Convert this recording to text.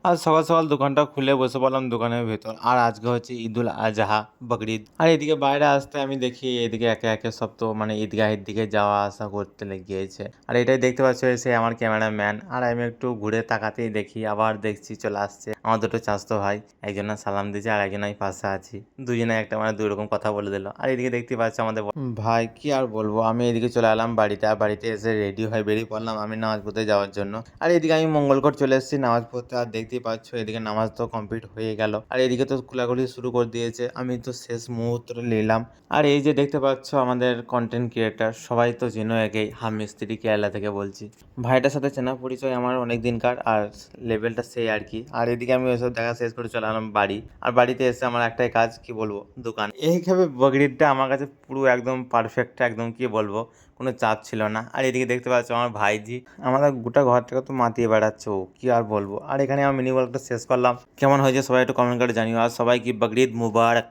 আজ সকাল সকাল দোকানটা খুলে বসে পড়লাম দোকানের ভেতর। আর আজকে হচ্ছে ঈদুল আজহা, বকরিদ। আর এদিকে বাইরে আসতে আমি দেখি এদিকে একে একে সব তো মানে ঈদগাহের দিকে যাওয়া আসা করতে লেগেছে। আর এটাই দেখতে পাচ্ছ সে আমার ক্যামেরাম্যান। আর আমি একটু ঘুরে তাকাতেই দেখি আবার দেখছি চলে আসছে আমার দুটো চাচাতো ভাই। একজনের সালাম দিয়েছে আর একজন আমি পাশে আছি। দুজনে একটা মানে দুই রকম কথা বলে দিল। আর এদিকে দেখতে পাচ্ছ আমাদের ভাই, কি আর বলবো, আমি এদিকে চলে এলাম বাড়িতে। আর বাড়িতে এসে রেডি হয়ে বেরিয়ে পড়লাম আমি নামাজ পড়তে যাওয়ার জন্য। আর এদিকে আমি মঙ্গলকোট চলে এসেছি নামাজ পড়তে। আর দেখতেই পাচ্ছ এদিকে নামাজ তো কমপ্লিট হয়ে গেল। আর এদিকে তো খোলাখুলি শুরু করে দিয়েছে, আমি তো শেষ মুহূর্তে নিলাম। আর এই যে দেখতে পাচ্ছ আমাদের কন্টেন্ট ক্রিয়েটার, সবাই তো চেনো একেই, হাম মিস্ত্রি কেরালা থেকে বলছি। ভাইটার সাথে চেনা পরিচয় আমার অনেক দিনকার, আর লেভেলটা সেই আর কি। আর এদিকে আমি ওইসব দেখা শেষ করে চলে এলাম বাড়ি। আর বাড়িতে এসে আমার একটাই কাজ, কি বলবো, দোকান। এইভাবে বকরিদটা আমার কাছে পুরো একদম পারফেক্ট, একদম কি বলবো, কোনো চাপ ছিল না। আর এদিকে দেখতে পাচ্ছ আমার ভাইজি আমাদের গোটা ঘর থেকে তো মাতিয়ে বেড়াচ্ছে, ও কি আর বলবো। আর এখানে আমি মিনি ব্লগটা শেষ করলাম। কেমন হয়েছে সবাই একটু কমেন্ট করে জানিও। আর সবাই কি বকরিদ মুবারক।